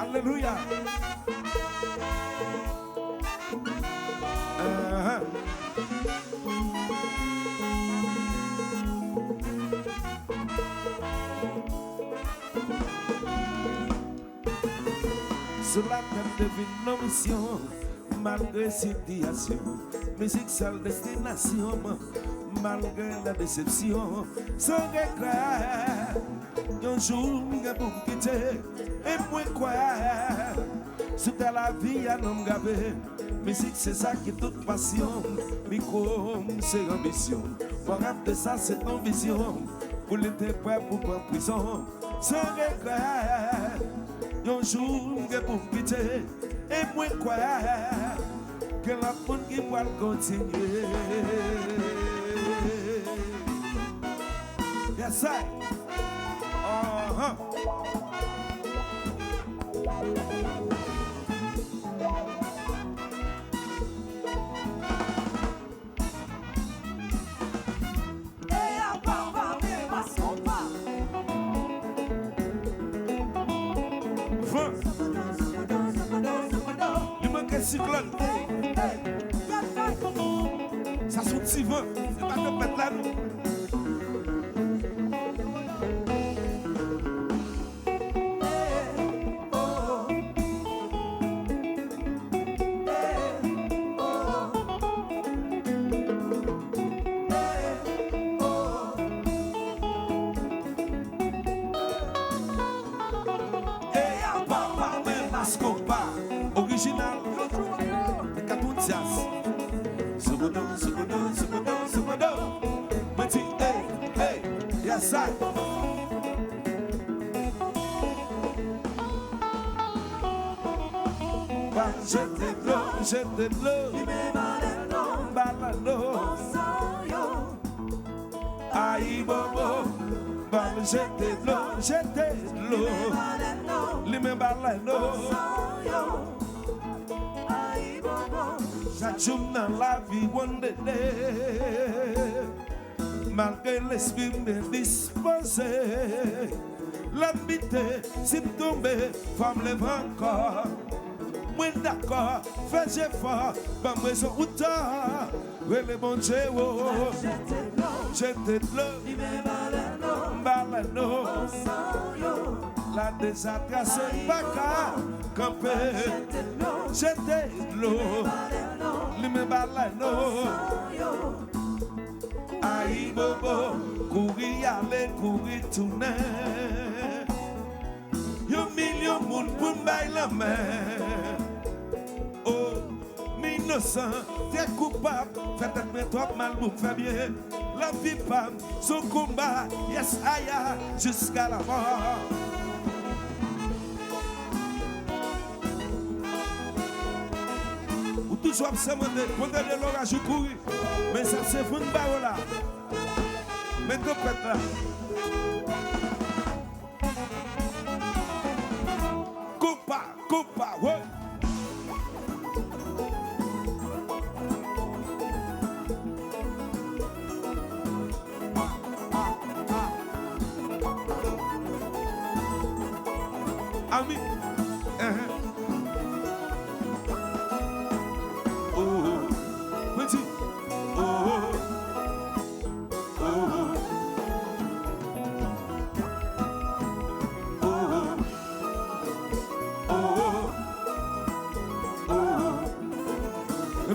Alléluia. Sur la table devine nos missions, malgré situation, musique seule destination, malgré la déception, sans regret. Un jour, je vais vous quitter, et moi quoi? Sous la vie, à l'homme gavé, musique c'est ça qui est toute passion, micro c'est ambition, pour de ça c'est ton vision, pour l'été prêt pour prendre prison, sans regret. Un jour, je vais vous quitter, et moi quoi? Que la poule qui va continuer. Yes, I. Cyclone. Ça sont si vent, c'est pas de mettre là nous. Original. Yes, I. Jete de l'eau, balano, aïe bobo, bal jete de l'eau, lime balano, chaque jour dans la vie, one day. Malgré l'esprit me disposé, l'habité, si tombé, femme lève encore. Moi d'accord, fais effort, pas moi son outa, le bon Dieu, jete de l'eau, balano, la désagréation, pas qu'à camper, jete de l'eau, lime balano. Aïe bobo, courir aller, courir tourner. Yo million moun pour m'bailler la main. Oh, innocent, t'es coupable, faites être trop mal pour faire bien. La vie femme, son combat, yes aïe, jusqu'à la mort. Ou toujours observer, pendant l'orage ou courir. Mais ça c'est une barre là. Mais deux pètes là. Coupa, ouais. Ami.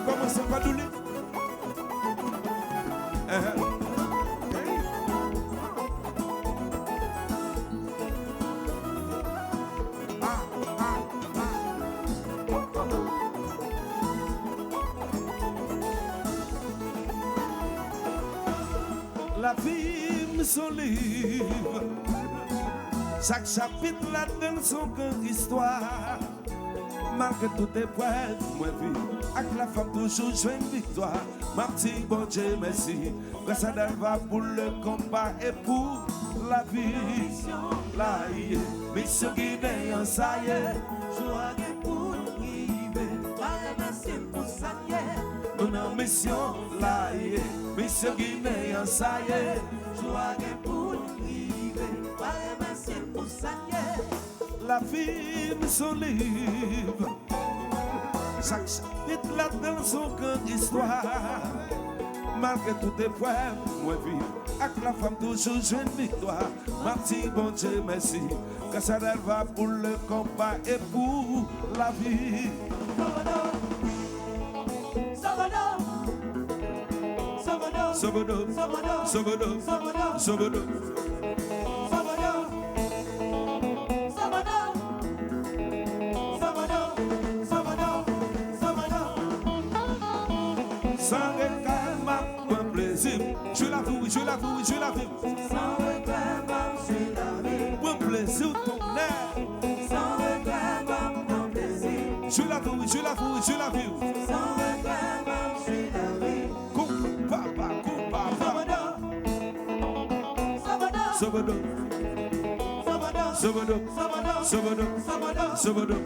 Comment ça va douler? La vie me son livre, chaque chapitre là donne son cœur histoire. Malgré tout épreuve, moi vie, avec la femme toujours joue une victoire. Ma petite bon Dieu merci, grâce à elle va pour le combat et pour la vie. La mission guinéen, ça y est, joie pour arriver, toi merci pour ça y est. Nous en mission, la mission guinéen, ça y est, joie pour arriver, toi merci pour ça y est. La vie, son livre. Chaque chapitre là-dedans, son grande histoire. Malgré toutes les poèmes, moi vivre. Avec la femme toujours jeune victoire. Ma petite bon Dieu, merci. Que ça va pour le combat et pour la vie. Sobodo, sobodo, sobodo. Sans regret, ma plaisir. Je l'avoue, je l'avoue, je l'avoue. Sans regret, je l'avoue. Mon plaisir, ton air. Sans regret, mon plaisir. Je l'avoue, je l'avoue, je l'avoue. Sans regret, je l'avoue. Papa, Sobodo. Sobodo, sobodo, sobodo, sobodo, sobodo,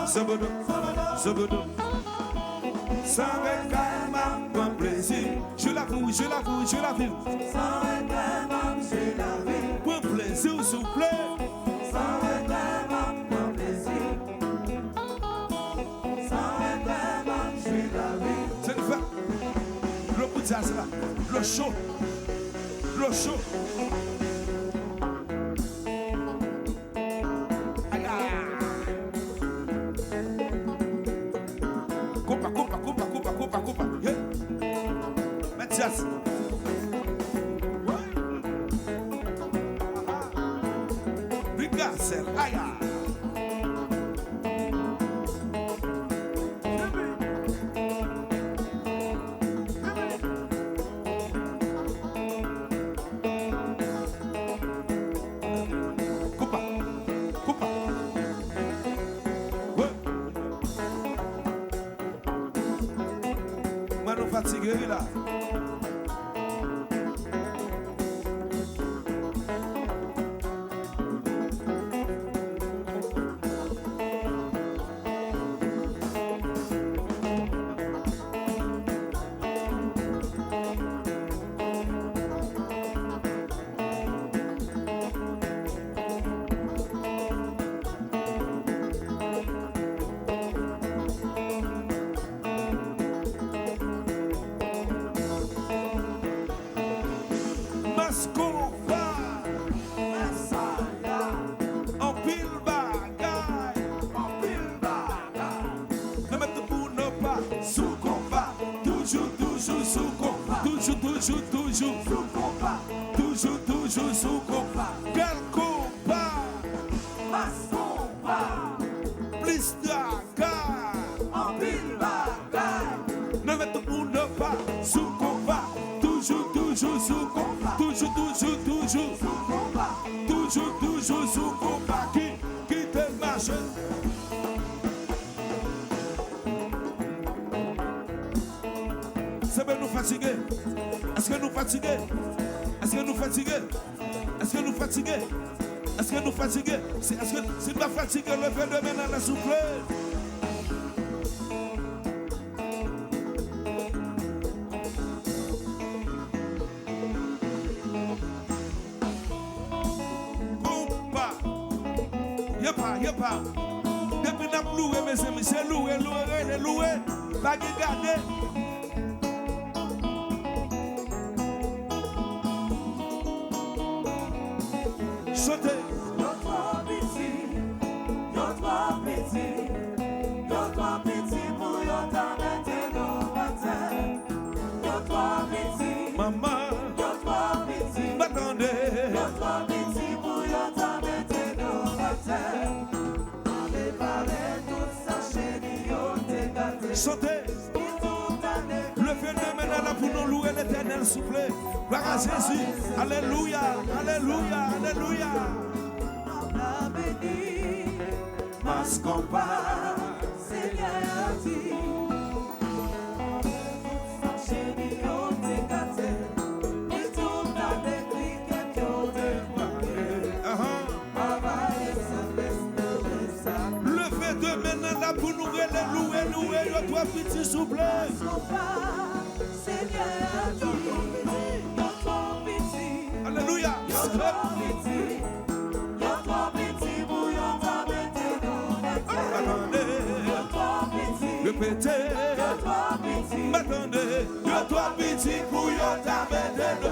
sobodo, sobodo, sobodo. Sans regret, ma plaisir. Je l'avoue, je l'avoue, je l'avoue. Sans regret, je l'avoue. Mon plaisir, s'il vous plaît. Sans regret, mon plaisir. Sans regret, je l'avoue. C'est une femme. Le bout de ça, c'est là. Le chaud. Le chaud. Aïe, aïe. Coupa, coupa, coupa, coupa, coupa, coupa. Yeah. Mathias. Regarde, aïe, aïe. Fatigué là. Toujours sous combat. Quel combat? Mas combat. Plus d'agard. En pile bagaille. Ne mettons pour ne pas sous combat. Toujours, toujours sous combat. Toujours, toujours, toujours. Sous combat. Toujours, toujours sous combat. Qui te marche? C'est bien nous fatiguer. Est-ce que nous fatiguer? Est-ce que nous fatigués? Est-ce que nous fatigués? Est-ce que nous fatigués? Est-ce que c'est pas fatigué le fait de mener la souffle? Compa, y'a pas. Depuis n'a plus loué, mes amis, c'est loué, pas garder. Chantez. Maman, m'attendez. Chantez. Le phénomène est là pour nous louer l'Éternel, s'il vous plaît. Gloire à Jésus. Alléluia, alléluia, alléluia. Mas combat, Seigneur dit. pour nous louer, toi petit s'il vous plaît. Seigneur, Répétez, m'attendez, yo toi petit pour yo t'amener de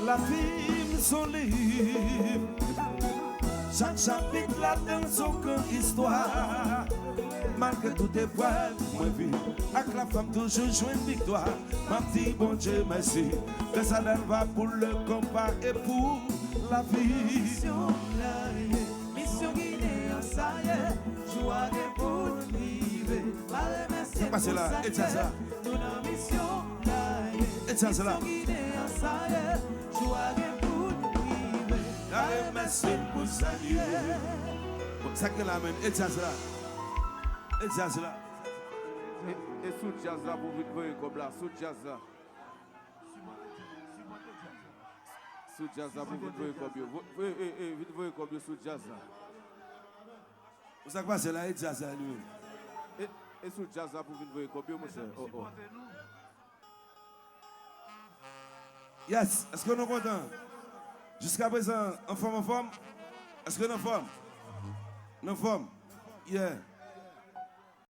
la film son livre. Chaque chapitre là dans son cœur histoire. Malgré toutes épreuves, moi vis avec la femme toujours jouer une victoire. Ma petite bon Dieu merci, que ça va pour le combat et pour la vie. Mission Guinée, ça y est, joie de pour vivre. C'est passé là, et ça là. Et ça là. Merci pour saluer. Ça que la même, et ça là. Et ça là. Et sous jazz là, vous voyez comme là, sous jazz là. Sous jazz là, vous voyez comme bien. Vous voyez comme bien sous jazz là. Vous savez quoi, c'est là, et ça là, lui. Et sous jazz là, vous voyez comme bien, monsieur. Oh oh. Yes, est-ce que nous sommes contents? Jusqu'à présent, en forme? Est-ce que nous sommes en forme? Nous sommes? Yeah.